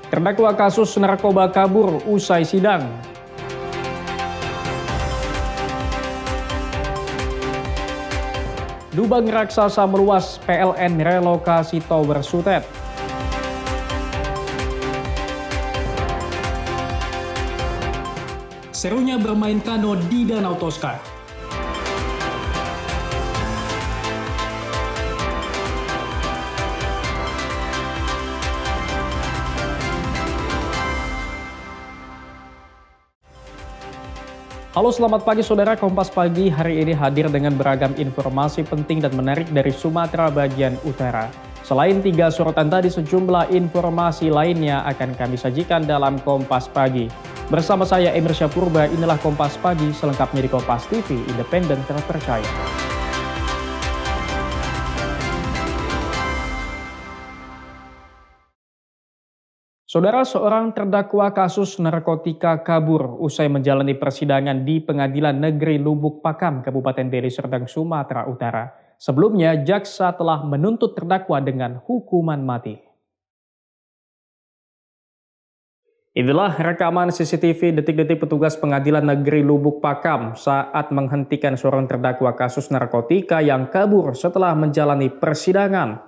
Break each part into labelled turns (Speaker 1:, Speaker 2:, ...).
Speaker 1: Terdakwa kasus narkoba kabur usai sidang. Lubang raksasa meluas, PLN relokasi Tower Sutet. Serunya bermain kano di Danau Toska. Halo, selamat pagi saudara. Kompas Pagi hari ini hadir dengan beragam informasi penting dan menarik dari Sumatera bagian utara. Selain 3 sorotan tadi, sejumlah informasi lainnya akan kami sajikan dalam Kompas Pagi. Bersama saya Emir Syapurba, inilah Kompas Pagi selengkapnya di Kompas TV, independen terpercaya. Saudara, seorang terdakwa kasus narkotika kabur usai menjalani persidangan di Pengadilan Negeri Lubuk Pakam, Kabupaten Deli Serdang, Sumatera Utara. Sebelumnya, jaksa telah menuntut terdakwa dengan hukuman mati. Inilah rekaman CCTV detik-detik petugas Pengadilan Negeri Lubuk Pakam saat menghentikan seorang terdakwa kasus narkotika yang kabur setelah menjalani persidangan.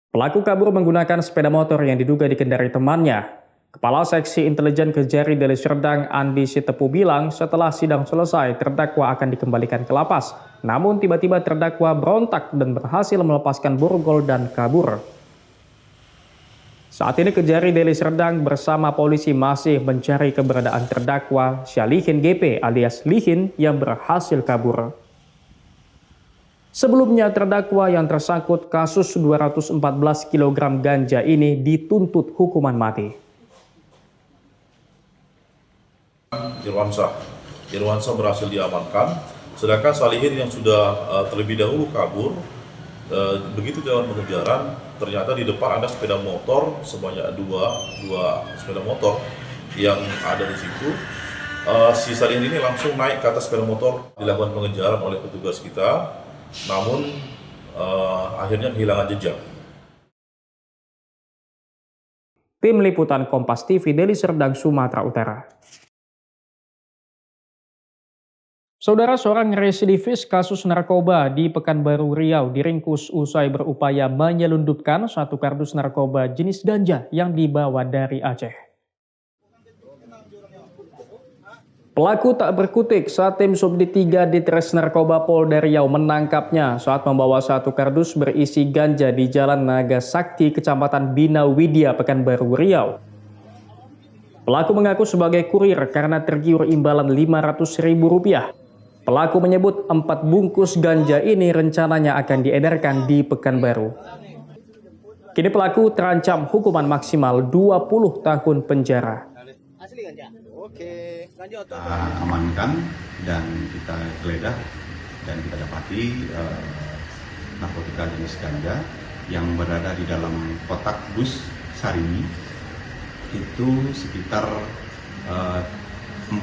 Speaker 1: Pelaku kabur menggunakan sepeda motor yang diduga dikendarai temannya. Kepala Seksi Intelijen Kejari Deli Serdang Andi Sitepu bilang setelah sidang selesai terdakwa akan dikembalikan ke lapas. Namun tiba-tiba terdakwa berontak dan berhasil melepaskan borgol dan kabur. Saat ini Kejari Deli Serdang bersama polisi masih mencari keberadaan terdakwa Syalihin GP alias Lihin yang berhasil kabur. Sebelumnya terdakwa yang tersangkut kasus 214 kg ganja ini dituntut hukuman mati.
Speaker 2: Irwansyah berhasil diamankan, sedangkan Salihin yang sudah terlebih dahulu kabur, begitu dalam pengejaran, ternyata di depan ada sepeda motor sebanyak dua sepeda motor yang ada di situ. Si Salihin ini langsung naik ke atas sepeda motor, dilakukan pengejaran oleh petugas kita. Namun akhirnya kehilangan jejak.
Speaker 1: Tim Liputan Kompas TV Deli Serdang, Sumatera Utara. Saudara, seorang residivis kasus narkoba di Pekanbaru Riau diringkus usai berupaya menyelundupkan 1 kardus narkoba jenis ganja yang dibawa dari Aceh. Pelaku tak berkutik saat tim Subdit 3 Ditres Narkoba Polda Riau menangkapnya saat membawa 1 kardus berisi ganja di Jalan Naga Sakti, Kecamatan Bina Widya, Pekanbaru Riau. Pelaku mengaku sebagai kurir karena tergiur imbalan Rp500.000. Pelaku menyebut 4 bungkus ganja ini rencananya akan diedarkan di Pekanbaru. Kini pelaku terancam hukuman maksimal 20 tahun penjara.
Speaker 3: Kita amankan dan kita geledah dan kita dapati narkotika jenis ganja yang berada di dalam kotak bus Sarini itu sekitar 4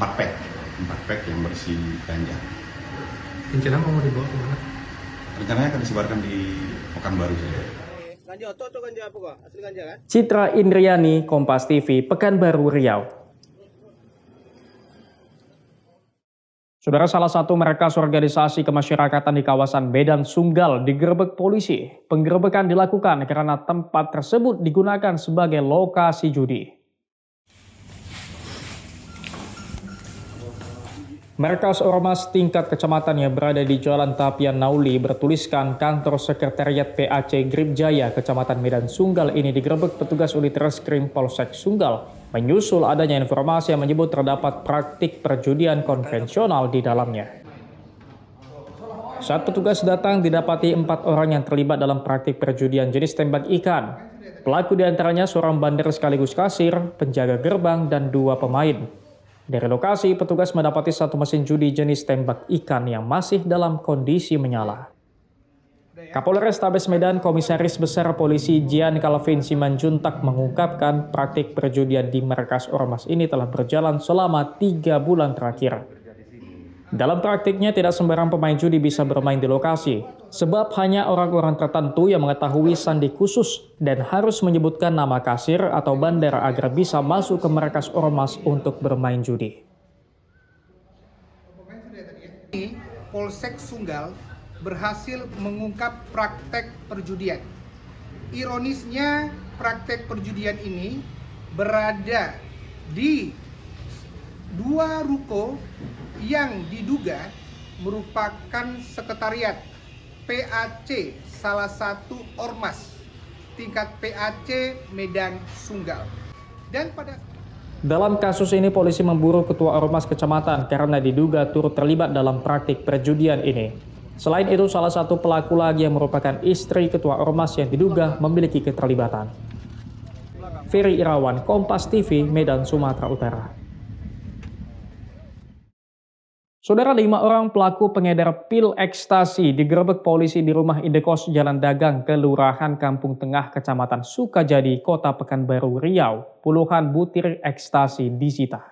Speaker 3: pack yang berisi ganja.
Speaker 4: Rencana mau dibawa ke mana?
Speaker 3: Rencananya akan disebarkan di Pekanbaru saja.
Speaker 4: Ganja otot atau ganja apa kok? Asli ganja kan?
Speaker 1: Citra Indriani, Kompas TV, Pekanbaru Riau. Saudara, salah satu markas organisasi kemasyarakatan di kawasan Medan Sunggal digerebek polisi. Penggerebekan dilakukan karena tempat tersebut digunakan sebagai lokasi judi. Markas Ormas tingkat kecamatan yang berada di Jalan Tapian Nauli bertuliskan kantor sekretariat PAC Grip Jaya Kecamatan Medan Sunggal ini digerebek petugas unit reskrim Polsek Sunggal. Menyusul adanya informasi yang menyebut terdapat praktik perjudian konvensional di dalamnya. Saat petugas datang didapati 4 orang yang terlibat dalam praktik perjudian jenis tembak ikan. Pelaku diantaranya seorang bandar sekaligus kasir, penjaga gerbang, dan 2 pemain. Dari lokasi, petugas mendapati 1 mesin judi jenis tembak ikan yang masih dalam kondisi menyala. Kapolres Tabes Medan Komisaris Besar Polisi Jian Calvin Simanjuntak mengungkapkan praktik perjudian di markas Ormas ini telah berjalan selama 3 bulan terakhir. Dalam praktiknya tidak sembarang pemain judi bisa bermain di lokasi. Sebab hanya orang-orang tertentu yang mengetahui sandi khusus dan harus menyebutkan nama kasir atau bandar agar bisa masuk ke markas ormas untuk bermain judi.
Speaker 5: Polsek Sunggal berhasil mengungkap praktek perjudian. Ironisnya, praktek perjudian ini berada di dua ruko yang diduga merupakan sekretariat PAC salah satu ormas tingkat PAC Medan Sunggal. Dan dalam kasus ini polisi memburu ketua ormas kecamatan karena diduga turut terlibat dalam praktik perjudian ini. Selain itu, salah satu pelaku lagi yang merupakan istri ketua ormas yang diduga memiliki keterlibatan. Ferry Irawan, Kompas TV, Medan, Sumatera Utara. Saudara, 5 orang pelaku pengedar pil ekstasi digerebek polisi di rumah indekos Jalan Dagang, Kelurahan Kampung Tengah, Kecamatan Sukajadi, Kota Pekanbaru, Riau. Puluhan butir ekstasi disita.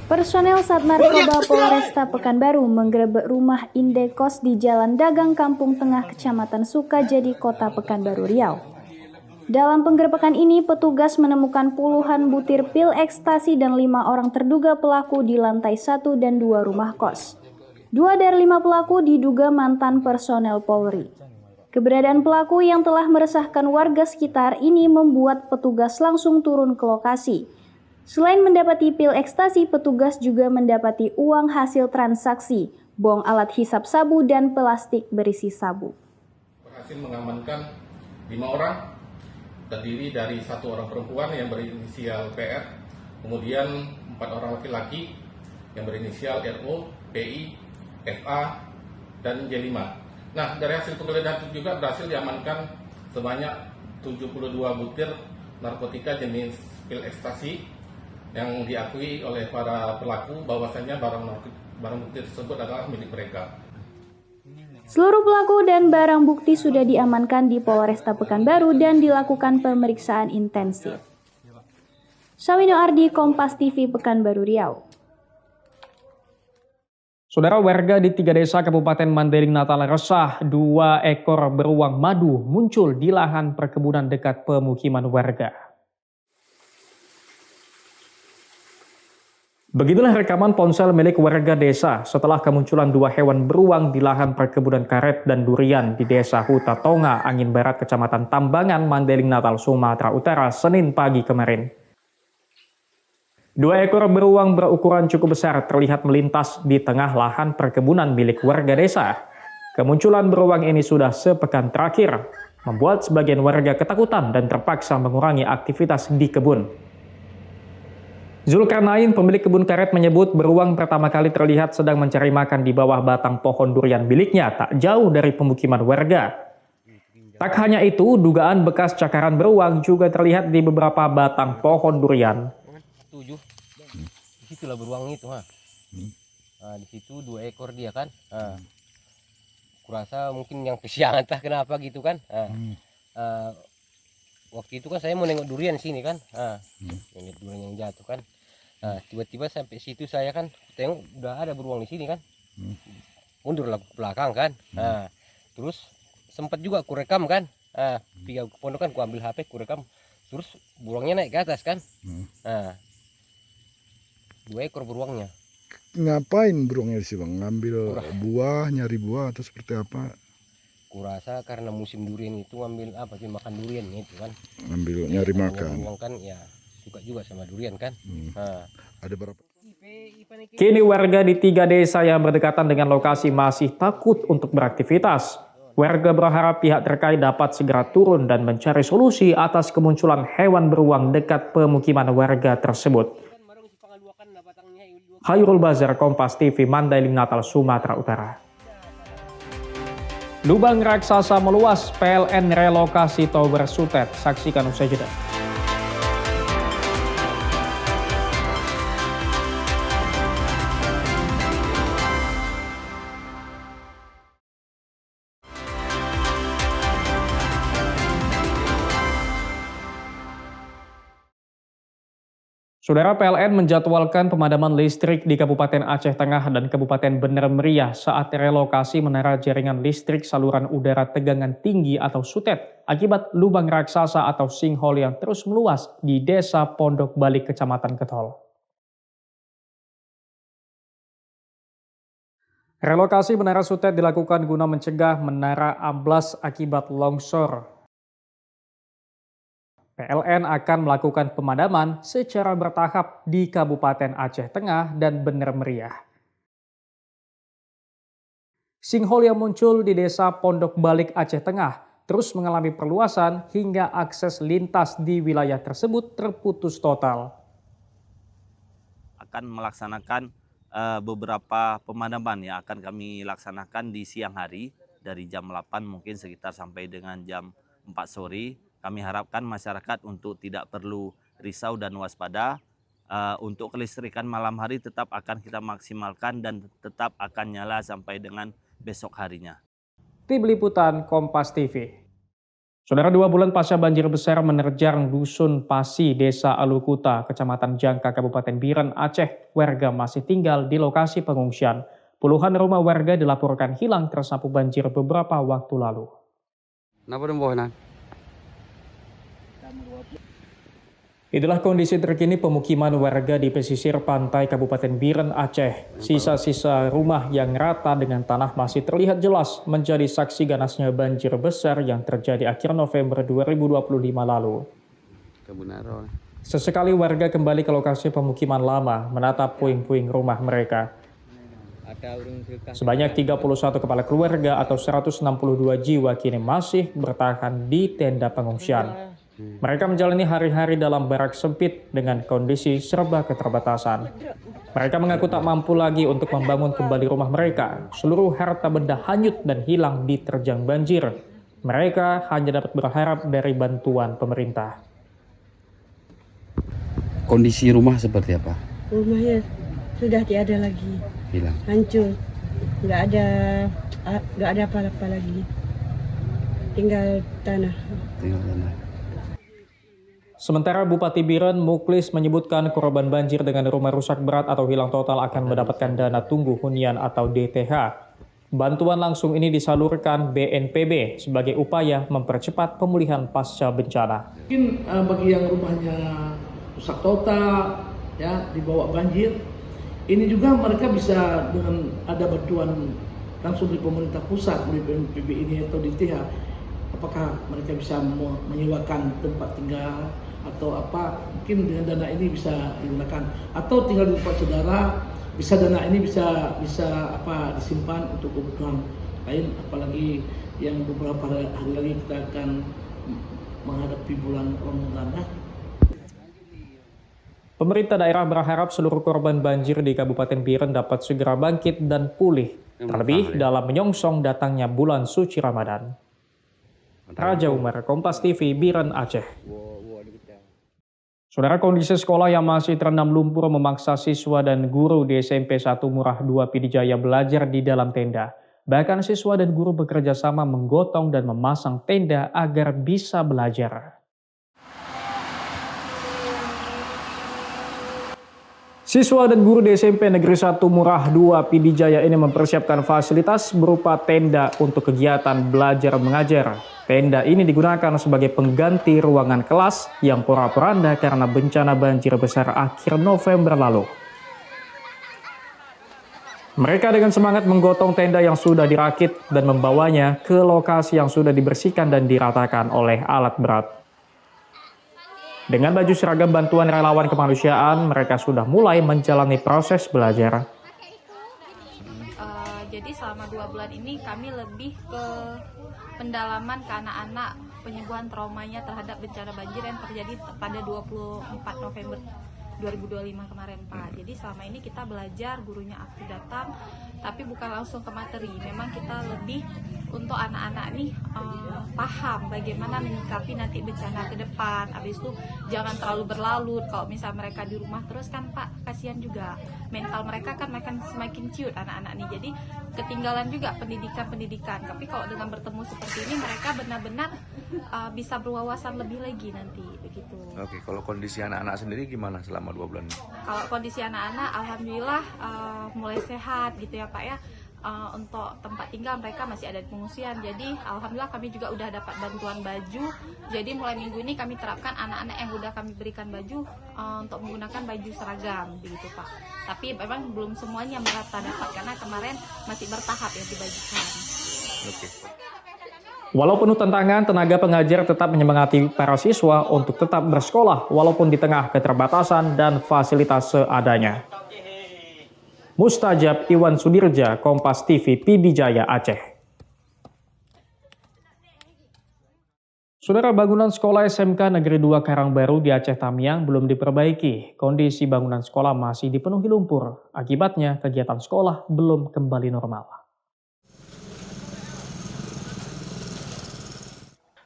Speaker 6: Personel Sat Narkoba Polresta Pekanbaru menggerebek rumah indekos di Jalan Dagang Kampung Tengah, Kecamatan Sukajadi, Kota Pekanbaru, Riau. Dalam penggerebekan ini, petugas menemukan puluhan butir pil ekstasi dan 5 orang terduga pelaku di lantai 1 dan 2 rumah kos. 2 dari 5 pelaku diduga mantan personel Polri. Keberadaan pelaku yang telah meresahkan warga sekitar ini membuat petugas langsung turun ke lokasi. Selain mendapati pil ekstasi, petugas juga mendapati uang hasil transaksi, bong alat hisap sabu, dan plastik berisi sabu.
Speaker 7: Berhasil mengamankan 5 orang, terdiri dari 1 orang perempuan yang berinisial PR, kemudian 4 orang laki-laki yang berinisial RO, PI, FA, dan J5. Nah, dari hasil penggeledahan itu juga berhasil diamankan sebanyak 72 butir narkotika jenis pil ekstasi yang diakui oleh para pelaku bahwasanya barang bukti tersebut adalah milik mereka.
Speaker 6: Seluruh pelaku dan barang bukti sudah diamankan di Polresta Pekanbaru dan dilakukan pemeriksaan intensif. Sawino Ardi, Kompas TV, Pekanbaru, Riau.
Speaker 1: Saudara, warga di 3 desa Kabupaten Mandailing Natal resah 2 ekor beruang madu muncul di lahan perkebunan dekat pemukiman warga. Beginilah rekaman ponsel milik warga desa setelah kemunculan 2 hewan beruang di lahan perkebunan karet dan durian di desa Huta Tonga, Angin Barat, Kecamatan Tambangan, Mandailing Natal, Sumatera Utara, Senin pagi kemarin. 2 ekor beruang berukuran cukup besar terlihat melintas di tengah lahan perkebunan milik warga desa. Kemunculan beruang ini sudah sepekan terakhir, membuat sebagian warga ketakutan dan terpaksa mengurangi aktivitas di kebun. Zulkarnain, pemilik kebun karet, menyebut beruang pertama kali terlihat sedang mencari makan di bawah batang pohon durian miliknya tak jauh dari pemukiman warga. Tak hanya itu, dugaan bekas cakaran beruang juga terlihat di beberapa batang pohon durian.
Speaker 8: Di situlah beruang itu, Nah, di situ 2 ekor dia kan. Kurasa mungkin yang kesiangan entah kenapa gitu kan. Waktu itu kan saya mau nengok durian sini kan. Nengok durian yang jatuh kan. Tiba-tiba sampai situ saya kan tengok udah ada beruang di sini kan. Mundur lah ke belakang kan. Terus sempat juga aku rekam kan. Pergi ke pondok kan, aku ambil HP, aku rekam. Terus beruangnya naik ke atas kan. 2 ekor beruangnya.
Speaker 9: Ngapain beruangnya di sini, Bang? Ngambil buah, nyari buah atau seperti apa?
Speaker 8: Kurasa karena musim durian itu ngambil apa sih, makan durian itu kan.
Speaker 9: Ngambil nyari makan.
Speaker 8: Beruang kan ya suka juga sama durian kan.
Speaker 9: Ada berapa?
Speaker 1: Kini warga di 3 desa yang berdekatan dengan lokasi masih takut untuk beraktivitas. Warga berharap pihak terkait dapat segera turun dan mencari solusi atas kemunculan hewan beruang dekat pemukiman warga tersebut. Khairul Bazar, Kompas TV, Mandailing Natal, Sumatera Utara. Lubang raksasa meluas, PLN relokasi Tower Sutet. Saksikan usai jeda. Saudara, PLN menjadwalkan pemadaman listrik di Kabupaten Aceh Tengah dan Kabupaten Bener Meriah saat relokasi menara jaringan listrik saluran udara tegangan tinggi atau SUTET akibat lubang raksasa atau sinkhole yang terus meluas di Desa Pondok Balik, Kecamatan Ketol. Relokasi menara SUTET dilakukan guna mencegah menara amblas akibat longsor. PLN akan melakukan pemadaman secara bertahap di Kabupaten Aceh Tengah dan Bener Meriah. Sinkhole yang muncul di Desa Pondok Balik, Aceh Tengah terus mengalami perluasan hingga akses lintas di wilayah tersebut terputus total.
Speaker 10: Akan melaksanakan beberapa pemadaman yang akan kami laksanakan di siang hari dari jam 8 mungkin sekitar sampai dengan jam 4 sore. Kami harapkan masyarakat untuk tidak perlu risau dan waspada. Untuk kelistrikan malam hari tetap akan kita maksimalkan dan tetap akan nyala sampai dengan besok harinya.
Speaker 1: Tim Liputan Kompas TV. Saudara, 2 bulan pasca banjir besar menerjang Dusun Pasi, Desa Alukuta, Kecamatan Jangka, Kabupaten Biren, Aceh, warga masih tinggal di lokasi pengungsian. Puluhan rumah warga dilaporkan hilang tersapu banjir beberapa waktu lalu. Itulah kondisi terkini pemukiman warga di pesisir pantai Kabupaten Biren, Aceh. Sisa-sisa rumah yang rata dengan tanah masih terlihat jelas menjadi saksi ganasnya banjir besar yang terjadi akhir November 2025 lalu. Sesekali warga kembali ke lokasi pemukiman lama menatap puing-puing rumah mereka. Sebanyak 31 kepala keluarga atau 162 jiwa kini masih bertahan di tenda pengungsian. Mereka menjalani hari-hari dalam barak sempit dengan kondisi serba keterbatasan. Mereka mengaku tak mampu lagi untuk membangun kembali rumah mereka. Seluruh harta benda hanyut dan hilang diterjang banjir. Mereka hanya dapat berharap dari bantuan pemerintah.
Speaker 11: Kondisi rumah seperti apa?
Speaker 12: Rumahnya sudah tiada lagi.
Speaker 11: Hilang.
Speaker 12: Hancur. Nggak ada apa-apa lagi. Tinggal tanah.
Speaker 1: Sementara Bupati Biren Muklis menyebutkan korban banjir dengan rumah rusak berat atau hilang total akan mendapatkan dana tunggu hunian atau DTH. Bantuan langsung ini disalurkan BNPB sebagai upaya mempercepat pemulihan pasca bencana.
Speaker 13: Mungkin bagi yang rumahnya rusak total, ya dibawa banjir, ini juga mereka bisa dengan ada bantuan langsung dari pemerintah pusat, dari BNPB ini atau DTH. Apakah mereka bisa menyewakan tempat tinggal atau apa, mungkin dengan dana ini bisa digunakan, atau tinggal di tempat saudara, bisa dana ini bisa disimpan untuk kebutuhan lain, apalagi yang beberapa hari lagi kita akan menghadapi bulan Ramadan.
Speaker 1: Pemerintah daerah berharap seluruh korban banjir di Kabupaten Biren dapat segera bangkit dan pulih, terlebih dalam menyongsong datangnya bulan suci Ramadan. Raja Umar, Kompas TV, Biren, Aceh. Saudara, kondisi sekolah yang masih terendam lumpur memaksa siswa dan guru di SMP 1 Murah 2 Pidijaya belajar di dalam tenda. Bahkan siswa dan guru bekerja sama menggotong dan memasang tenda agar bisa belajar. Siswa dan guru di SMP Negeri 1 Murah 2 Pidijaya ini mempersiapkan fasilitas berupa tenda untuk kegiatan belajar mengajar. Tenda ini digunakan sebagai pengganti ruangan kelas yang porak-poranda karena bencana banjir besar akhir November lalu. Mereka dengan semangat menggotong tenda yang sudah dirakit dan membawanya ke lokasi yang sudah dibersihkan dan diratakan oleh alat berat. Dengan baju seragam bantuan relawan kemanusiaan, mereka sudah mulai menjalani proses belajar.
Speaker 14: Jadi selama 2 bulan ini kami lebih ke pendalaman ke anak-anak, penyembuhan traumanya terhadap bencana banjir yang terjadi pada 24 November 2025 kemarin, Pak. Jadi selama ini kita belajar, gurunya aktif datang, tapi bukan langsung ke materi. Memang kita lebih untuk anak-anak nih paham bagaimana menyikapi nanti bencana ke depan. Habis itu jangan terlalu berlarut. Kalau misal mereka di rumah terus kan, Pak, kasihan juga. Mental mereka kan semakin ciut anak-anak nih. Jadi ketinggalan juga pendidikan-pendidikan. Tapi kalau dengan bertemu seperti ini mereka benar-benar bisa berwawasan lebih lagi nanti begitu.
Speaker 11: Oke, kalau kondisi anak-anak sendiri gimana selama
Speaker 15: selama 2 bulan ini?
Speaker 14: Kalau kondisi anak-anak alhamdulillah mulai sehat gitu ya Pak ya. Untuk tempat tinggal mereka masih ada di pengungsian, jadi alhamdulillah kami juga udah dapat bantuan baju. Jadi mulai minggu ini kami terapkan anak-anak yang udah kami berikan baju untuk menggunakan baju seragam begitu Pak. Tapi memang belum semuanya merata dapat karena kemarin masih bertahap yang dibagikan.
Speaker 15: Oke.
Speaker 1: Walau penuh tantangan, tenaga pengajar tetap menyemangati para siswa untuk tetap bersekolah walaupun di tengah keterbatasan dan fasilitas seadanya. Mustajab Iwan Sudirja, Kompas TV, Pidijaya, Aceh. Saudara, bangunan sekolah SMK Negeri 2 Karangbaru di Aceh Tamiang belum diperbaiki. Kondisi bangunan sekolah masih dipenuhi lumpur. Akibatnya, kegiatan sekolah belum kembali normal.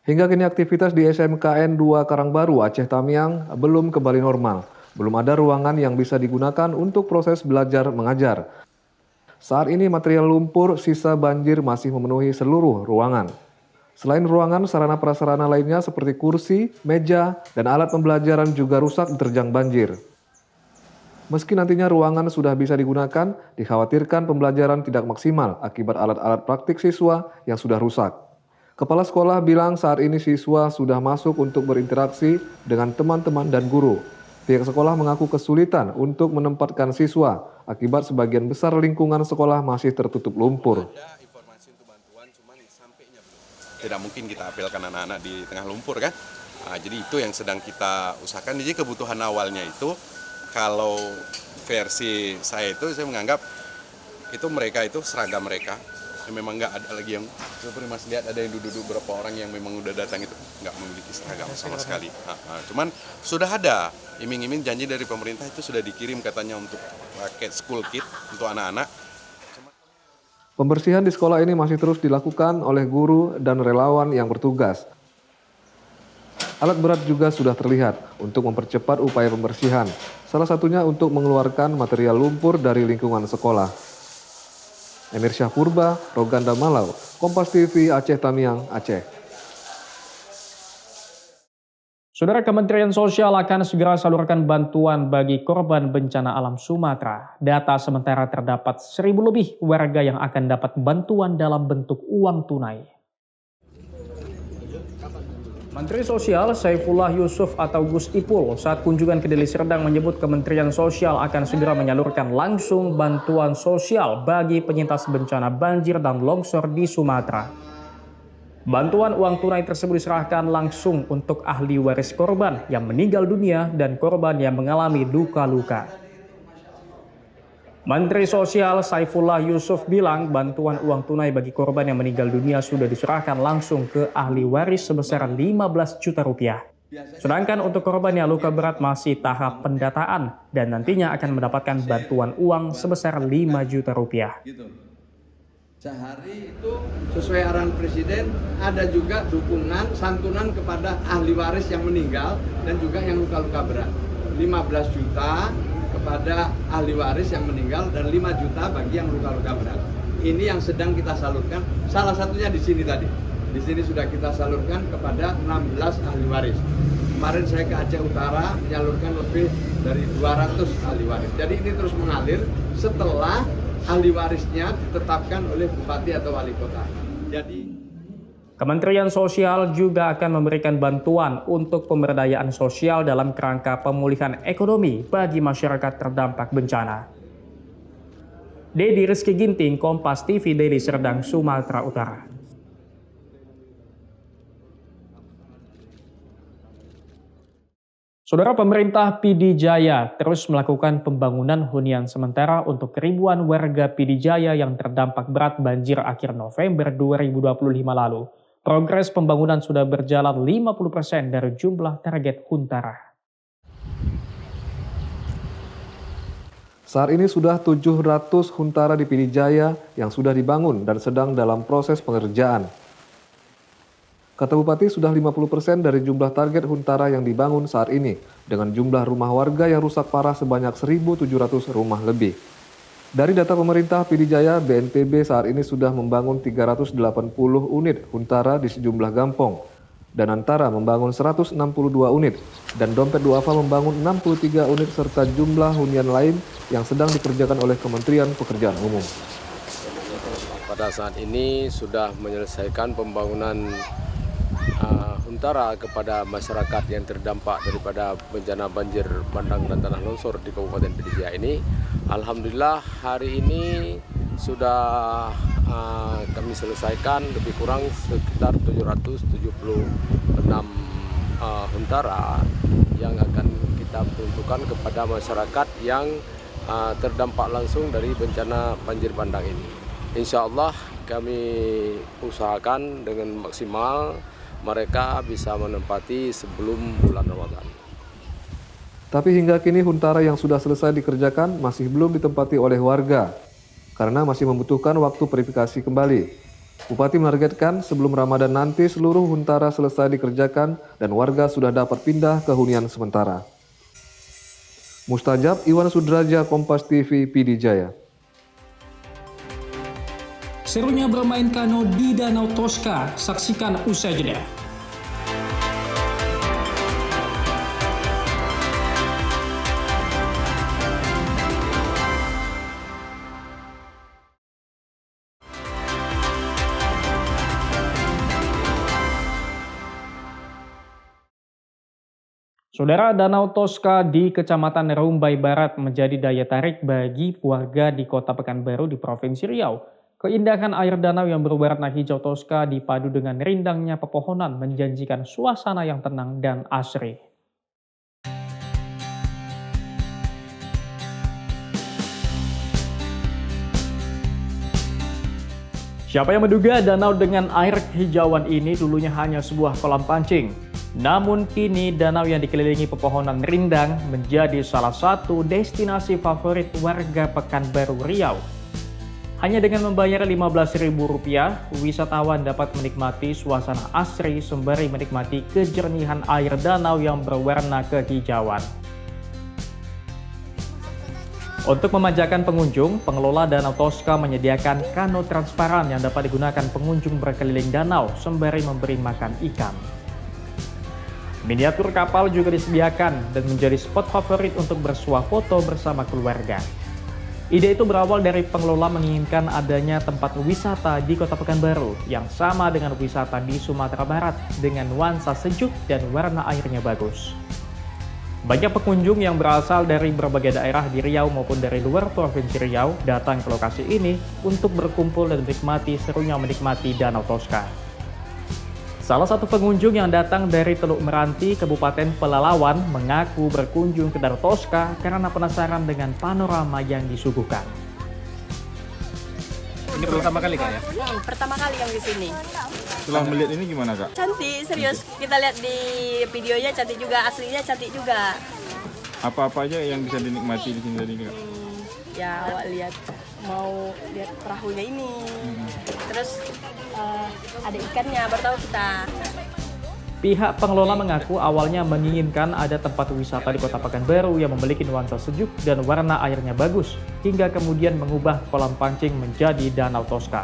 Speaker 16: Hingga kini aktivitas di SMKN 2 Karangbaru, Aceh Tamiang belum kembali normal. Belum ada ruangan yang bisa digunakan untuk proses belajar mengajar. Saat ini material lumpur sisa banjir masih memenuhi seluruh ruangan. Selain ruangan, sarana prasarana lainnya seperti kursi, meja, dan alat pembelajaran juga rusak diterjang banjir. Meski nantinya ruangan sudah bisa digunakan, dikhawatirkan pembelajaran tidak maksimal akibat alat-alat praktik siswa yang sudah rusak. Kepala sekolah bilang saat ini siswa sudah masuk untuk berinteraksi dengan teman-teman dan guru. Pihak sekolah mengaku kesulitan untuk menempatkan siswa akibat sebagian besar lingkungan sekolah masih tertutup lumpur.
Speaker 17: Tidak mungkin kita apelkan anak-anak di tengah lumpur kan. Jadi itu yang sedang kita usahakan. Jadi kebutuhan awalnya itu kalau versi saya itu saya menganggap itu mereka itu seragam mereka. Memang nggak ada lagi yang seperti Mas lihat ada yang duduk berapa orang yang memang udah datang itu nggak memiliki seragam sama sekali. Cuman sudah ada iming-iming janji dari pemerintah itu sudah dikirim katanya untuk paket school kit untuk anak-anak.
Speaker 16: Pembersihan di sekolah ini masih terus dilakukan oleh guru dan relawan yang bertugas. Alat berat juga sudah terlihat untuk mempercepat upaya pembersihan, salah satunya untuk mengeluarkan material lumpur dari lingkungan sekolah. Emir Syahpurba, Roganda Malau, Kompas TV, Aceh Tamiang, Aceh.
Speaker 1: Saudara, Kementerian Sosial akan segera salurkan bantuan bagi korban bencana alam Sumatera. Data sementara terdapat 1.000 lebih warga yang akan dapat bantuan dalam bentuk uang tunai. Menteri Sosial Saifullah Yusuf atau Gus Ipul saat kunjungan ke Deli Serdang menyebut Kementerian Sosial akan segera menyalurkan langsung bantuan sosial bagi penyintas bencana banjir dan longsor di Sumatera. Bantuan uang tunai tersebut diserahkan langsung untuk ahli waris korban yang meninggal dunia dan korban yang mengalami luka-luka. Menteri Sosial Saifullah Yusuf bilang bantuan uang tunai bagi korban yang meninggal dunia sudah diserahkan langsung ke ahli waris sebesar 15 juta rupiah. Sedangkan untuk korban yang luka berat masih tahap pendataan dan nantinya akan mendapatkan bantuan uang sebesar 5 juta rupiah.
Speaker 18: Sehari itu sesuai arahan Presiden ada juga dukungan santunan kepada ahli waris yang meninggal dan juga yang luka-luka berat. 15 juta kepada ahli waris yang meninggal dan 5 juta bagi yang luka-luka berat. Ini yang sedang kita salurkan. Salah satunya di sini tadi. Di sini sudah kita salurkan kepada 16 ahli waris. Kemarin saya ke Aceh Utara menyalurkan lebih dari 200 ahli waris. Jadi ini terus mengalir setelah ahli warisnya ditetapkan oleh bupati atau wali kota. Jadi
Speaker 1: Kementerian Sosial juga akan memberikan bantuan untuk pemberdayaan sosial dalam kerangka pemulihan ekonomi bagi masyarakat terdampak bencana. Dedi Rizky Ginting, Kompas TV, Deli Serdang, Sumatera Utara. Saudara, pemerintah Pidijaya terus melakukan pembangunan hunian sementara untuk ribuan warga Pidijaya yang terdampak berat banjir akhir November 2025 lalu. Progres pembangunan sudah berjalan 50% dari jumlah target Huntara.
Speaker 16: Saat ini sudah 700 Huntara di Pidijaya yang sudah dibangun dan sedang dalam proses pengerjaan. Kata Bupati sudah 50% dari jumlah target Huntara yang dibangun saat ini, dengan jumlah rumah warga yang rusak parah sebanyak 1.700 rumah lebih. Dari data pemerintah Pidijaya, BNPB saat ini sudah membangun 380 unit Huntara di sejumlah gampong. Danantara membangun 162 unit, dan Dompet Duafa membangun 63 unit serta jumlah hunian lain yang sedang dikerjakan oleh Kementerian Pekerjaan Umum.
Speaker 15: Pada saat ini sudah menyelesaikan pembangunan huntara kepada masyarakat yang terdampak daripada bencana banjir bandang dan tanah longsor di Kabupaten Pidijaya ini. Alhamdulillah hari ini sudah kami selesaikan lebih kurang sekitar 776 huntara yang akan kita peruntukkan kepada masyarakat yang terdampak langsung dari bencana banjir bandang ini. Insya Allah kami usahakan dengan maksimal mereka bisa menempati sebelum bulan Ramadan.
Speaker 16: Tapi hingga kini huntara yang sudah selesai dikerjakan masih belum ditempati oleh warga karena masih membutuhkan waktu verifikasi kembali. Bupati menargetkan sebelum Ramadan nanti seluruh huntara selesai dikerjakan dan warga sudah dapat pindah ke hunian sementara. Mustajab, Iwan Sudraja, Kompas TV, Pidijaya.
Speaker 1: Serunya bermain kano di Danau Toska, saksikan usai jeda. Saudara, Danau Toska di Kecamatan Rumbai Barat menjadi daya tarik bagi warga di Kota Pekanbaru di Provinsi Riau. Keindahan air danau yang berwarna hijau toska dipadu dengan rindangnya pepohonan menjanjikan suasana yang tenang dan asri. Siapa yang menduga danau dengan air kehijauan ini dulunya hanya sebuah kolam pancing. Namun kini danau yang dikelilingi pepohonan rindang menjadi salah satu destinasi favorit warga Pekanbaru Riau. Hanya dengan membayar Rp15.000, wisatawan dapat menikmati suasana asri sembari menikmati kejernihan air danau yang berwarna kehijauan. Untuk memanjakan pengunjung, pengelola Danau Toska menyediakan kano transparan yang dapat digunakan pengunjung berkeliling danau sembari memberi makan ikan. Miniatur kapal juga disediakan dan menjadi spot favorit untuk bersuah foto bersama keluarga. Ide itu berawal dari pengelola menginginkan adanya tempat wisata di Kota Pekanbaru yang sama dengan wisata di Sumatera Barat dengan nuansa sejuk dan warna airnya bagus. Banyak pengunjung yang berasal dari berbagai daerah di Riau maupun dari luar Provinsi Riau datang ke lokasi ini untuk berkumpul dan menikmati serunya menikmati Danau Toska. Salah satu pengunjung yang datang dari Teluk Meranti, Kabupaten Pelalawan, mengaku berkunjung ke Danau Toska karena penasaran dengan panorama yang disuguhkan.
Speaker 19: Ini pertama kali Kak ya?
Speaker 20: Pertama kali yang di sini.
Speaker 19: Setelah melihat ini gimana Kak?
Speaker 20: Cantik, serius. Kita lihat di videonya cantik juga, aslinya cantik juga.
Speaker 19: Apa-apa aja yang bisa dinikmati di sini tadi Kak?
Speaker 20: Ya awak lihat, mau lihat perahunya ini. Terus ada ikannya, baru tahu kita.
Speaker 1: Pihak pengelola mengaku awalnya menginginkan ada tempat wisata di Kota Pekanbaru yang memiliki nuansa sejuk dan warna airnya bagus, hingga kemudian mengubah kolam pancing menjadi Danau Toska.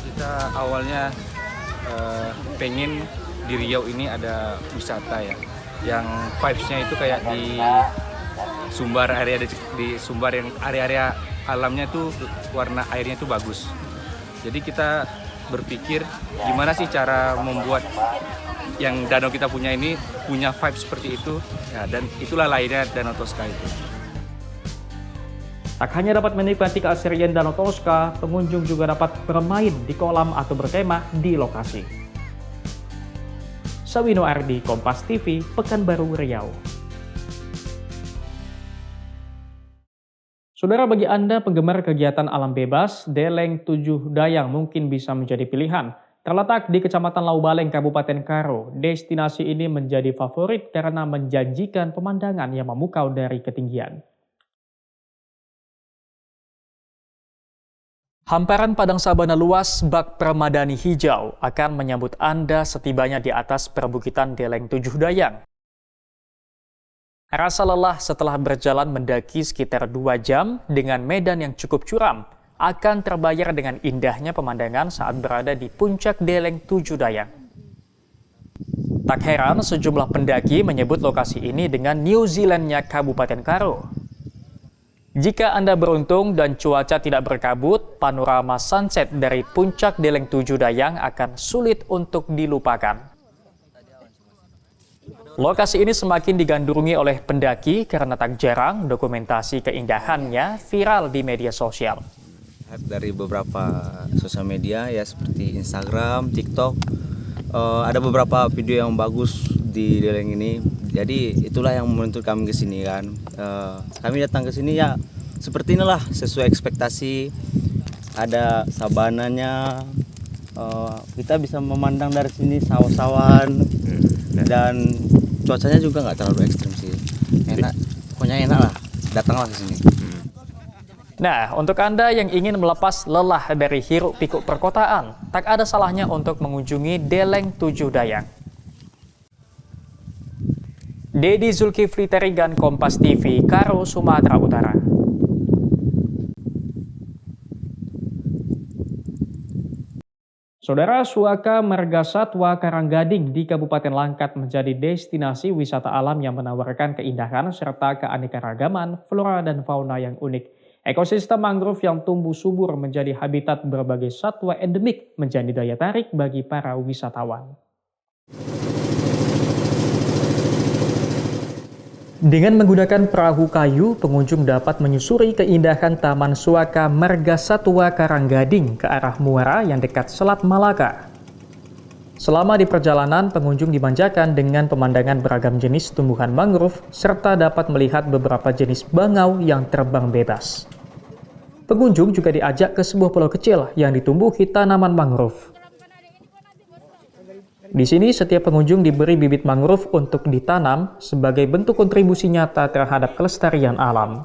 Speaker 21: Kita awalnya pengen di Riau ini ada wisata ya, yang vibes-nya itu kayak di Sumbar, area di Sumbar yang area-area alamnya itu warna airnya itu bagus. Jadi kita berpikir gimana sih cara membuat yang danau kita punya ini punya vibe seperti itu ya, dan itulah lahirnya Danau Toska itu.
Speaker 1: Tak hanya dapat menikmati keasrian Danau Toska, pengunjung juga dapat bermain di kolam atau berkemah di lokasi. Sawino Ardi, Kompas TV, Pekanbaru Riau. Saudara, bagi Anda penggemar kegiatan alam bebas, Deleng Tujuh Dayang mungkin bisa menjadi pilihan. Terletak di Kecamatan Laubaleng, Kabupaten Karo, destinasi ini menjadi favorit karena menjanjikan pemandangan yang memukau dari ketinggian. Hamparan padang sabana luas bak permadani hijau akan menyambut Anda setibanya di atas perbukitan Deleng Tujuh Dayang. Rasa lelah setelah berjalan mendaki sekitar 2 jam dengan medan yang cukup curam akan terbayar dengan indahnya pemandangan saat berada di puncak Deleng Tujuh Dayang. Tak heran sejumlah pendaki menyebut lokasi ini dengan New Zealand-nya Kabupaten Karo. Jika Anda beruntung dan cuaca tidak berkabut, panorama sunset dari puncak Deleng Tujuh Dayang akan sulit untuk dilupakan. Lokasi ini semakin digandrungi oleh pendaki karena tak jarang dokumentasi keindahannya viral di media sosial.
Speaker 2: Dari beberapa sosial media ya seperti Instagram, TikTok, ada beberapa video yang bagus di Deleng ini. Jadi itulah yang menuntut kami ke sini kan. Kami datang ke sini ya seperti inilah sesuai ekspektasi. Ada sabananya, kita bisa memandang dari sini sawah-sawan dan cuacanya juga nggak terlalu ekstrim sih. Enak, pokoknya enak lah. Datanglah ke sini.
Speaker 1: Nah, untuk Anda yang ingin melepas lelah dari hiruk-pikuk perkotaan, tak ada salahnya untuk mengunjungi Deleng Tujuh Dayang. Dedi Zulkifli Terigan, Kompas TV, Karo, Sumatera Utara. Saudara, Suaka Marga Satwa Karanggading di Kabupaten Langkat menjadi destinasi wisata alam yang menawarkan keindahan serta keanekaragaman flora dan fauna yang unik. Ekosistem mangrove yang tumbuh subur menjadi habitat berbagai satwa endemik menjadi daya tarik bagi para wisatawan. Dengan menggunakan perahu kayu, pengunjung dapat menyusuri keindahan Taman Suaka Marga Satwa Karanggading ke arah muara yang dekat Selat Malaka. Selama di perjalanan, pengunjung dimanjakan dengan pemandangan beragam jenis tumbuhan mangrove serta dapat melihat beberapa jenis bangau yang terbang bebas. Pengunjung juga diajak ke sebuah pulau kecil yang ditumbuhi tanaman mangrove. Di sini, setiap pengunjung diberi bibit mangrove untuk ditanam sebagai bentuk kontribusi nyata terhadap kelestarian alam.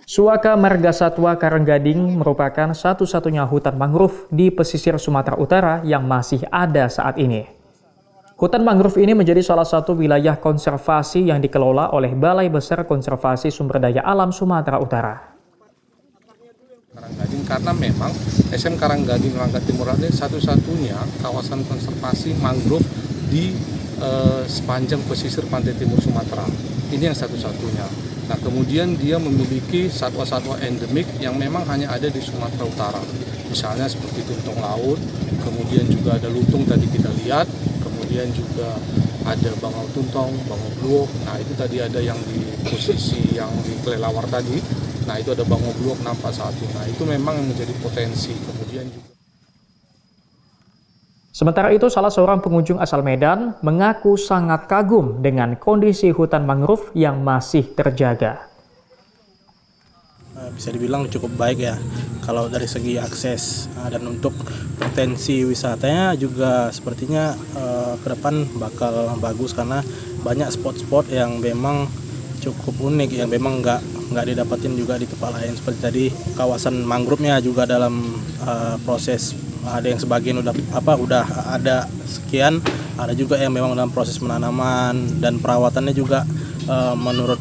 Speaker 1: Suaka Marga Satwa Karanggading merupakan satu-satunya hutan mangrove di pesisir Sumatera Utara yang masih ada saat ini. Hutan mangrove ini menjadi salah satu wilayah konservasi yang dikelola oleh Balai Besar Konservasi Sumber Daya Alam Sumatera Utara.
Speaker 7: Karanggading karena memang SM Karanggading Langkat Timur ini satu-satunya kawasan konservasi mangrove di sepanjang pesisir pantai timur Sumatera. Ini yang satu-satunya. Nah, kemudian dia memiliki satwa-satwa endemik yang memang hanya ada di Sumatera Utara. Misalnya seperti tuntong laut, kemudian juga ada lutung tadi kita lihat, kemudian juga ada bangau tuntong, bangau bluok. Nah, itu tadi ada yang di posisi yang di kelelawar tadi. Nah, itu ada bangau bluok nampak satu. Nah, itu memang yang menjadi potensi. Kemudian juga
Speaker 1: Sementara itu, salah seorang pengunjung asal Medan mengaku sangat kagum dengan kondisi hutan mangrove yang masih terjaga.
Speaker 22: Bisa dibilang cukup baik ya, kalau dari segi akses dan untuk potensi wisatanya juga sepertinya ke depan bakal bagus karena banyak spot-spot yang memang cukup unik yang memang nggak didapatin juga di tempat lain. Seperti tadi kawasan mangrove-nya juga dalam proses, ada yang sebagian udah ada sekian, ada juga yang memang dalam proses penanaman dan perawatannya juga menurut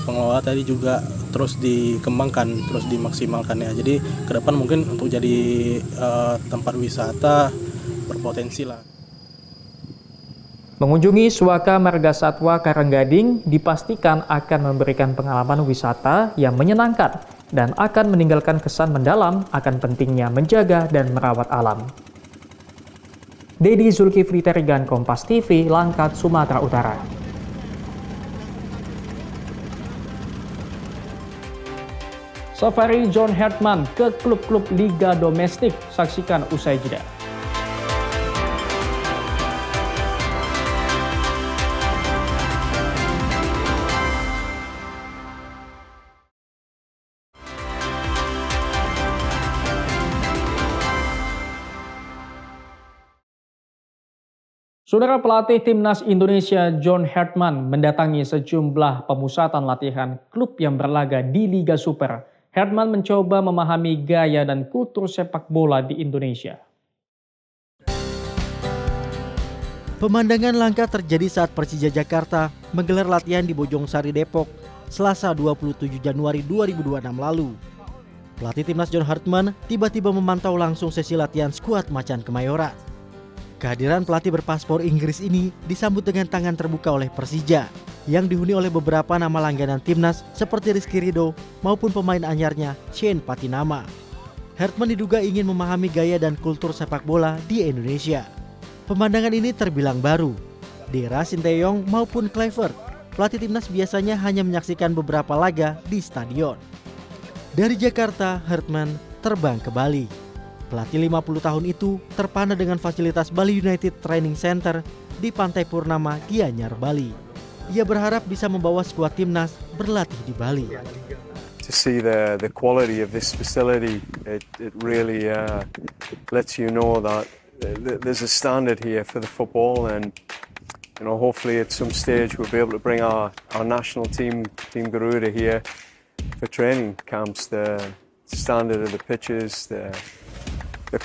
Speaker 22: pengelola tadi juga terus dikembangkan, terus dimaksimalkan ya. Jadi ke depan mungkin untuk jadi tempat wisata berpotensi lah.
Speaker 1: Mengunjungi Suaka Marga Satwa Karanggading dipastikan akan memberikan pengalaman wisata yang menyenangkan dan akan meninggalkan kesan mendalam akan pentingnya menjaga dan merawat alam. Dedi Zulkifli Terigan, Kompas TV, Langkat, Sumatera Utara. Safari John Hartman ke klub-klub Liga Domestik, saksikan usai jeda. Saudara, pelatih Timnas Indonesia John Hartman mendatangi sejumlah pemusatan latihan klub yang berlaga di Liga Super. Hartman mencoba memahami gaya dan kultur sepak bola di Indonesia.
Speaker 23: Pemandangan langka terjadi saat Persija Jakarta menggelar latihan di Bojongsari, Depok, Selasa 27 Januari 2026 lalu. Pelatih Timnas John Hartman tiba-tiba memantau langsung sesi latihan skuad Macan Kemayoran. Kehadiran pelatih berpaspor Inggris ini disambut dengan tangan terbuka oleh Persija yang dihuni oleh beberapa nama langganan timnas seperti Rizky Ridho maupun pemain anyarnya Shane Patinama. Hartman diduga ingin memahami gaya dan kultur sepak bola di Indonesia. Pemandangan ini terbilang baru. Di era Sinteyong maupun Kluivert, pelatih timnas biasanya hanya menyaksikan beberapa laga di stadion. Dari Jakarta, Hartman terbang ke Bali. Pelatih 50 tahun itu terpana dengan fasilitas Bali United Training Center di Pantai Purnama, Gianyar, Bali. Ia berharap bisa membawa skuad timnas berlatih di Bali.
Speaker 3: To see the quality of this facility, it really lets you know that there's a standard here for the football, and hopefully at some stage we'll be able to bring our national team Garuda here for training camps. The standard of the pitches, the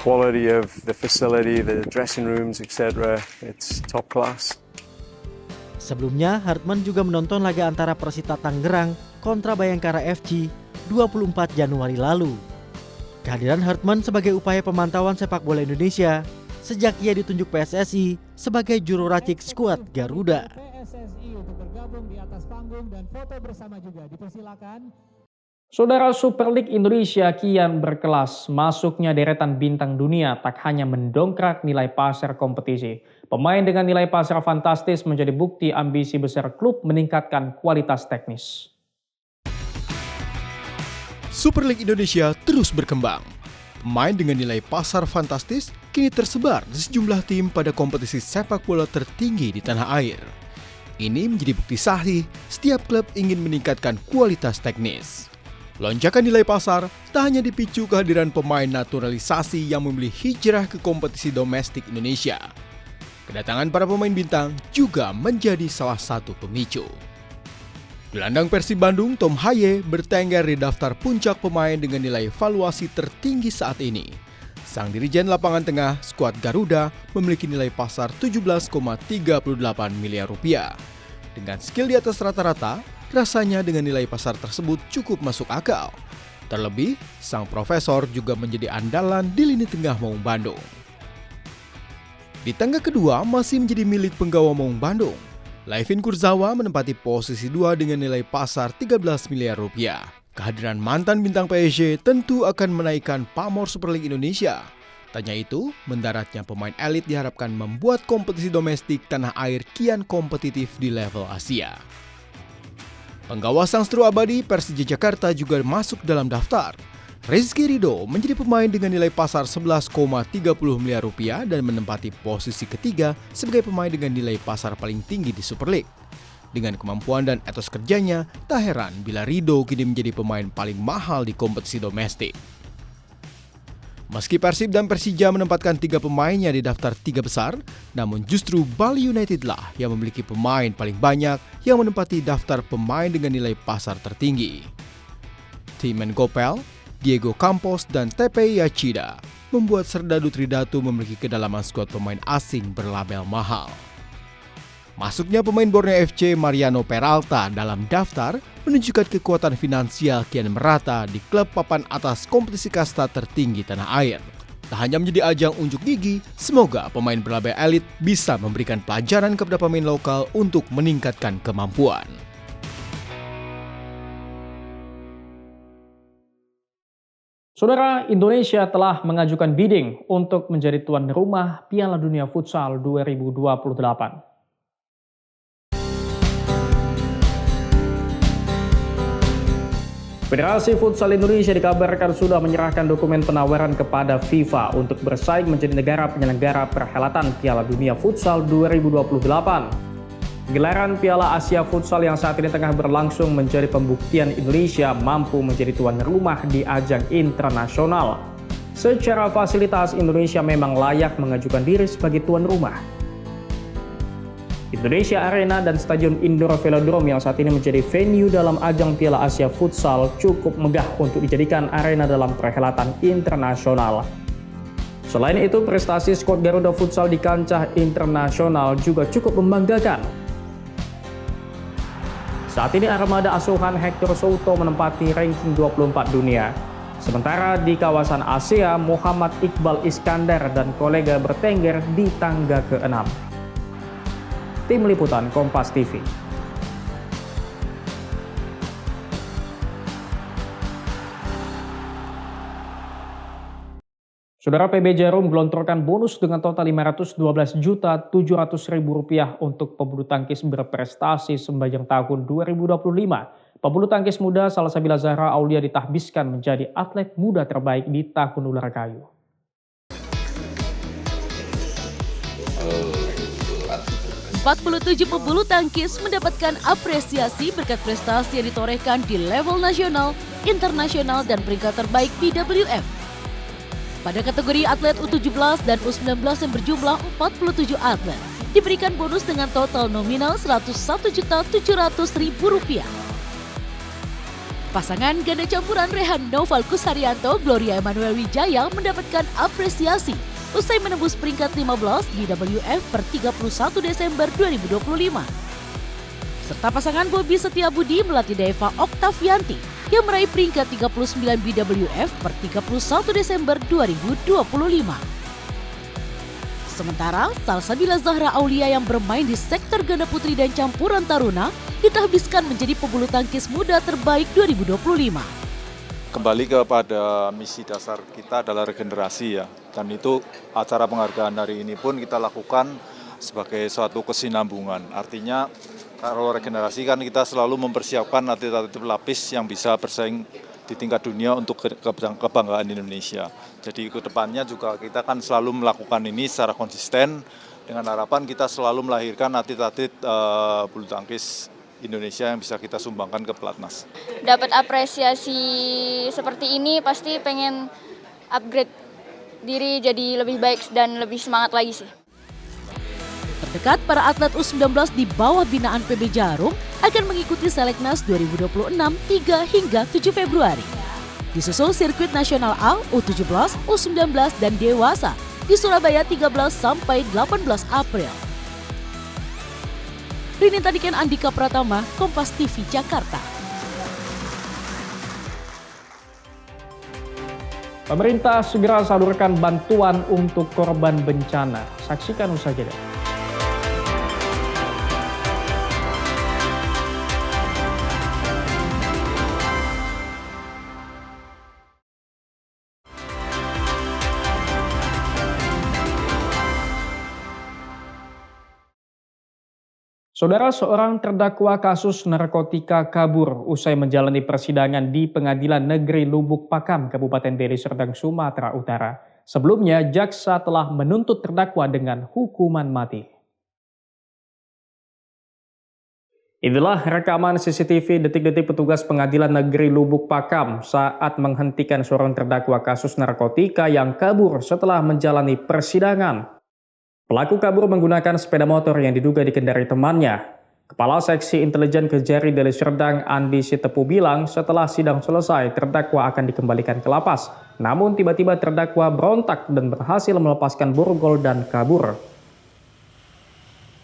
Speaker 3: quality of the facility, the dressing rooms, etc. It's top class.
Speaker 23: Sebelumnya, Hartman juga menonton laga antara Persita Tangerang kontra Bayangkara FC 24 Januari lalu. Kehadiran Hartman sebagai upaya pemantauan sepak bola Indonesia sejak ia ditunjuk PSSI sebagai juru racik skuad Garuda.
Speaker 4: PSSI untuk bergabung di atas panggung dan foto bersama juga dipersilakan.
Speaker 1: Saudara, Super League Indonesia kian berkelas. Masuknya deretan bintang dunia tak hanya mendongkrak nilai pasar kompetisi. Pemain dengan nilai pasar fantastis menjadi bukti ambisi besar klub meningkatkan kualitas teknis.
Speaker 5: Super League Indonesia terus berkembang. Pemain dengan nilai pasar fantastis kini tersebar di sejumlah tim pada kompetisi sepak bola tertinggi di tanah air. Ini menjadi bukti sahih setiap klub ingin meningkatkan kualitas teknis. Lonjakan nilai pasar tak hanya dipicu kehadiran pemain naturalisasi yang memilih hijrah ke kompetisi domestik Indonesia. Kedatangan para pemain bintang juga menjadi salah satu pemicu. Gelandang Persib Bandung Tom Haye bertengger di daftar puncak pemain dengan nilai valuasi tertinggi saat ini. Sang dirijen lapangan tengah skuad Garuda memiliki nilai pasar 17,38 miliar rupiah. Dengan skill di atas rata-rata, rasanya dengan nilai pasar tersebut cukup masuk akal. Terlebih, sang profesor juga menjadi andalan di lini tengah Maung Bandung. Di tangga kedua masih menjadi milik penggawa Maung Bandung. Laifin Kurzawa menempati posisi 2 dengan nilai pasar 13 miliar rupiah. Kehadiran mantan bintang PSG tentu akan menaikkan pamor Super League Indonesia. Tanya itu, mendaratnya pemain elit diharapkan membuat kompetisi domestik tanah air kian kompetitif di level Asia. Penggawa sang seteru abadi Persija Jakarta juga masuk dalam daftar. Rizky Ridho menjadi pemain dengan nilai pasar 11,30 miliar rupiah dan menempati posisi ketiga sebagai pemain dengan nilai pasar paling tinggi di Super League. Dengan kemampuan dan etos kerjanya, tak heran bila Ridho kini menjadi pemain paling mahal di kompetisi domestik. Meski Persib dan Persija menempatkan 3 pemainnya di daftar 3 besar, namun justru Bali United lah yang memiliki pemain paling banyak yang menempati daftar pemain dengan nilai pasar tertinggi. Timen Gopel, Diego Campos, dan Tepe Yachida membuat Serdadu Tridatu memiliki kedalaman skuad pemain asing berlabel mahal. Masuknya pemain Borneo FC Mariano Peralta dalam daftar menunjukkan kekuatan finansial kian merata di klub papan atas kompetisi kasta tertinggi tanah air. Tak hanya menjadi ajang unjuk gigi, semoga pemain berlabel elit bisa memberikan pelajaran kepada pemain lokal untuk meningkatkan kemampuan.
Speaker 1: Saudara, Indonesia telah mengajukan bidding untuk menjadi tuan rumah Piala Dunia Futsal 2028. Federasi Futsal Indonesia dikabarkan sudah menyerahkan dokumen penawaran kepada FIFA untuk bersaing menjadi negara penyelenggara perhelatan Piala Dunia Futsal 2028. Gelaran Piala Asia Futsal yang saat ini tengah berlangsung menjadi pembuktian Indonesia mampu menjadi tuan rumah di ajang internasional. Secara fasilitas, Indonesia memang layak mengajukan diri sebagai tuan rumah. Indonesia Arena dan Stadion Indoor Velodrome yang saat ini menjadi venue dalam ajang Piala Asia Futsal cukup megah untuk dijadikan arena dalam perhelatan internasional. Selain itu, prestasi skuad Garuda Futsal di kancah internasional juga cukup membanggakan. Saat ini armada asuhan Hector Souto menempati ranking 24 dunia. Sementara di kawasan Asia, Muhammad Iqbal Iskandar dan kolega bertengger di tangga ke-6. Tim Liputan Kompas TV. Saudara, PB Jarum gelontorkan bonus dengan total Rp512.700.000 untuk pebulu tangkis berprestasi sepanjang tahun 2025. Pebulu tangkis muda Salsabila Zahra Aulia ditahbiskan menjadi atlet muda terbaik di Tahun Ular Kayu.
Speaker 6: ...47 pebulu tangkis mendapatkan apresiasi berkat prestasi yang ditorehkan di level nasional, internasional, dan peringkat terbaik BWF. Pada kategori atlet U17 dan U19 yang berjumlah 47 atlet, diberikan bonus dengan total nominal Rp101.700.000. Pasangan ganda campuran Rehan Noval Kusharyanto, Gloria Emanuel Wijaya mendapatkan apresiasi usai menembus peringkat 15 BWF per 31 Desember 2025. Serta pasangan Bobby Setiabudi melatih Deva Oktavianti yang meraih peringkat 39 BWF per 31 Desember 2025. Sementara Salsabila Zahra Aulia yang bermain di sektor ganda putri dan campuran taruna ditahbiskan menjadi pebulu tangkis muda terbaik 2025.
Speaker 19: Kembali kepada misi dasar kita adalah regenerasi ya. Dan itu acara penghargaan hari ini pun kita lakukan sebagai suatu kesinambungan. Artinya kalau regenerasi kan kita selalu mempersiapkan atlet-atlet pelapis yang bisa bersaing di tingkat dunia untuk kebanggaan Indonesia. Jadi ke depannya juga kita kan selalu melakukan ini secara konsisten dengan harapan kita selalu melahirkan atlet-atlet bulu tangkis Indonesia yang bisa kita sumbangkan ke pelatnas.
Speaker 8: Dapat apresiasi seperti ini pasti pengen upgrade diri jadi lebih baik dan lebih semangat lagi sih.
Speaker 6: Terdekat, para atlet U19 di bawah binaan PB Jarum akan mengikuti Seleknas 2026 3 hingga 7 Februari. Disusul sirkuit nasional A, U17, U19, dan Dewasa di Surabaya 13 sampai 18 April. Rini Tadiken, Andika Pratama, Kompas TV, Jakarta.
Speaker 1: Pemerintah segera salurkan bantuan untuk korban bencana. Saksikan usai jeda. Saudara, seorang terdakwa kasus narkotika kabur usai menjalani persidangan di Pengadilan Negeri Lubuk Pakam, Kabupaten Deli Serdang, Sumatera Utara. Sebelumnya, jaksa telah menuntut terdakwa dengan hukuman mati. Inilah rekaman CCTV detik-detik petugas Pengadilan Negeri Lubuk Pakam saat menghentikan seorang terdakwa kasus narkotika yang kabur setelah menjalani persidangan. Pelaku kabur menggunakan sepeda motor yang diduga dikendarai temannya. Kepala Seksi Intelijen Kejari Deli Serdang, Andi Sitepu, bilang setelah sidang selesai, terdakwa akan dikembalikan ke lapas. Namun tiba-tiba terdakwa berontak dan berhasil melepaskan borgol dan kabur.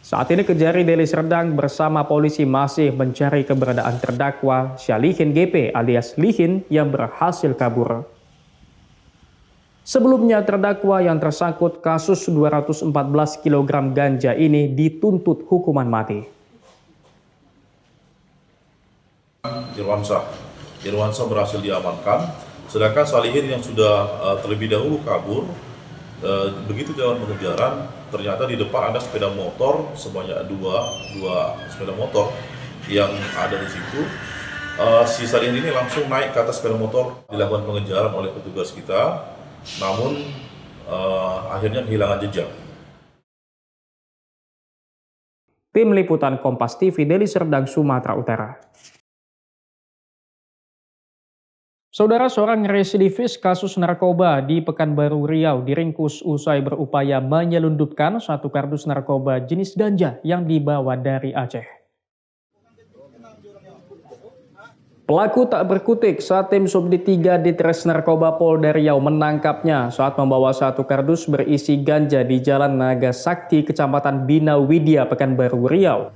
Speaker 1: Saat ini Kejari Deli Serdang bersama polisi masih mencari keberadaan terdakwa Syalihin GP alias Lihin yang berhasil kabur. Sebelumnya, terdakwa yang tersangkut kasus 214 kg ganja ini dituntut hukuman mati.
Speaker 9: Irwansyah berhasil diamankan, sedangkan Salihin yang sudah terlebih dahulu kabur, begitu jalan pengejaran, ternyata di depan ada sepeda motor sebanyak dua sepeda motor yang ada di situ. Si Salihin ini langsung naik ke atas sepeda motor, dilakukan pengejaran oleh petugas kita. Namun akhirnya kehilangan jejak.
Speaker 1: Tim Liputan Kompas TV, Deli Serdang, Sumatera Utara. Saudara, seorang residivis kasus narkoba di Pekanbaru Riau diringkus usai berupaya menyelundupkan satu kardus narkoba jenis ganja yang dibawa dari Aceh. Pelaku tak berkutik saat tim Subdit 3 Ditres Narkoba Polda Riau menangkapnya saat membawa satu kardus berisi ganja di Jalan Naga Sakti, Kecamatan Bina Widya, Pekanbaru Riau.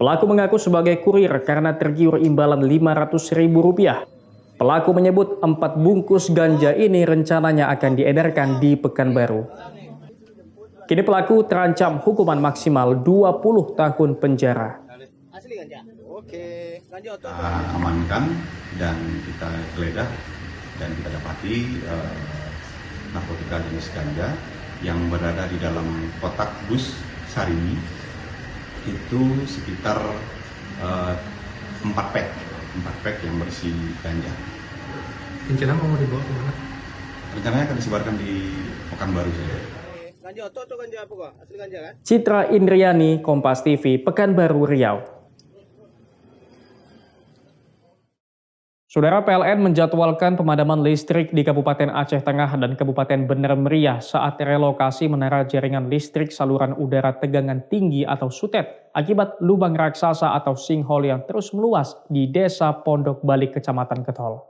Speaker 1: Pelaku mengaku sebagai kurir karena tergiur imbalan Rp500.000. Pelaku menyebut 4 bungkus ganja ini rencananya akan diedarkan di Pekanbaru. Kini pelaku terancam hukuman maksimal 20 tahun penjara.
Speaker 10: Kita amankan dan kita geledah dan kita dapati narkotika jenis ganja yang berada di dalam kotak bus Sarini itu sekitar 4 pack yang berisi ganja.
Speaker 12: Rencana mau dibawa ke mana?
Speaker 10: Rencananya akan disebarkan di Pekanbaru saja.
Speaker 1: Citra Indriani, Kompas TV, Pekanbaru Riau. Saudara, PLN menjadwalkan pemadaman listrik di Kabupaten Aceh Tengah dan Kabupaten Bener Meriah saat relokasi menara jaringan listrik saluran udara tegangan tinggi atau SUTET akibat lubang raksasa atau sinkhole yang terus meluas di Desa Pondok Balik, Kecamatan Ketol.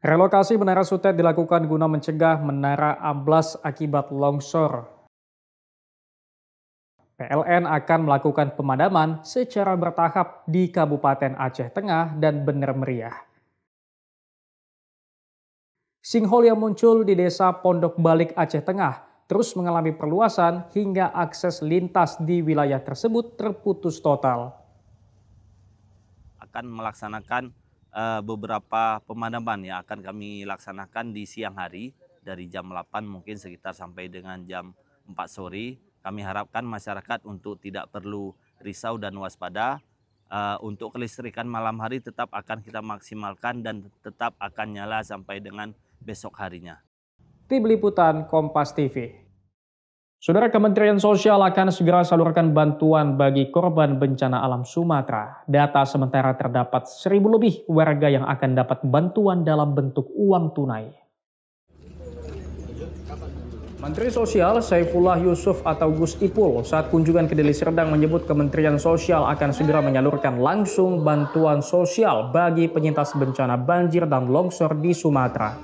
Speaker 1: Relokasi menara SUTET dilakukan guna mencegah menara amblas akibat longsor. PLN akan melakukan pemadaman secara bertahap di Kabupaten Aceh Tengah dan Bener Meriah. Sinkhole yang muncul di Desa Pondok Balik, Aceh Tengah terus mengalami perluasan hingga akses lintas di wilayah tersebut terputus total.
Speaker 2: Akan melaksanakan beberapa pemadaman yang akan kami laksanakan di siang hari dari jam 8 mungkin sekitar sampai dengan jam 4 sore. Kami harapkan masyarakat untuk tidak perlu risau dan waspada. Untuk kelistrikan malam hari tetap akan kita maksimalkan dan tetap akan nyala sampai dengan besok harinya.
Speaker 1: Tim Liputan Kompas TV. Saudara, Kementerian Sosial akan segera salurkan bantuan bagi korban bencana alam Sumatera. Data sementara terdapat 1.000 lebih warga yang akan dapat bantuan dalam bentuk uang tunai. Menteri Sosial Saifullah Yusuf atau Gus Ipul saat kunjungan ke Deli Serdang menyebut Kementerian Sosial akan segera menyalurkan langsung bantuan sosial bagi penyintas bencana banjir dan longsor di Sumatera.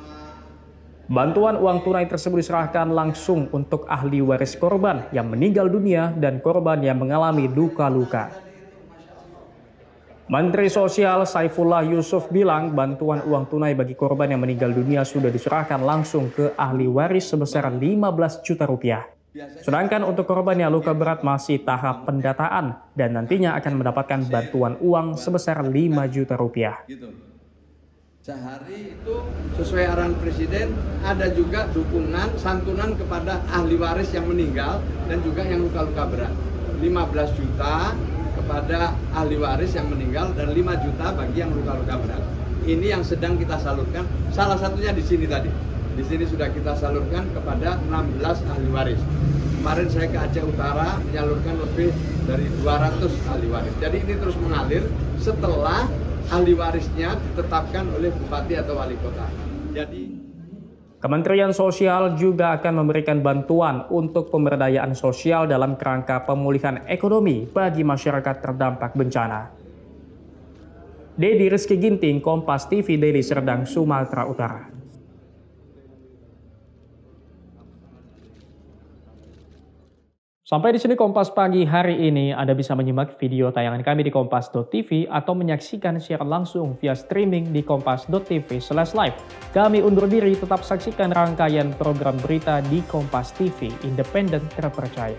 Speaker 1: Bantuan uang tunai tersebut diserahkan langsung untuk ahli waris korban yang meninggal dunia dan korban yang mengalami luka-luka. Menteri Sosial Saifullah Yusuf bilang bantuan uang tunai bagi korban yang meninggal dunia sudah diserahkan langsung ke ahli waris sebesar 15 juta rupiah. Sedangkan untuk korban yang luka berat masih tahap pendataan dan nantinya akan mendapatkan bantuan uang sebesar 5 juta rupiah.
Speaker 18: Sehari itu sesuai arahan Presiden ada juga dukungan santunan kepada ahli waris yang meninggal dan juga yang luka-luka berat. 15 juta kepada ahli waris yang meninggal dan 5 juta bagi yang luka-luka berat. Ini yang sedang kita salurkan. Salah satunya di sini tadi. Di sini sudah kita salurkan kepada 16 ahli waris. Kemarin saya ke Aceh Utara menyalurkan lebih dari 200 ahli waris. Jadi ini terus mengalir setelah ahli warisnya ditetapkan oleh bupati atau wali kota. Jadi
Speaker 1: Kementerian Sosial juga akan memberikan bantuan untuk pemberdayaan sosial dalam kerangka pemulihan ekonomi bagi masyarakat terdampak bencana. Dedi Rizky Ginting, Kompas TV, Deli Serdang, Sumatera Utara. Sampai di sini Kompas Pagi hari ini. Anda bisa menyimak video tayangan kami di kompas.tv atau menyaksikan siaran langsung via streaming di kompas.tv/live. Kami undur diri, tetap saksikan rangkaian program berita di Kompas TV, independen terpercaya.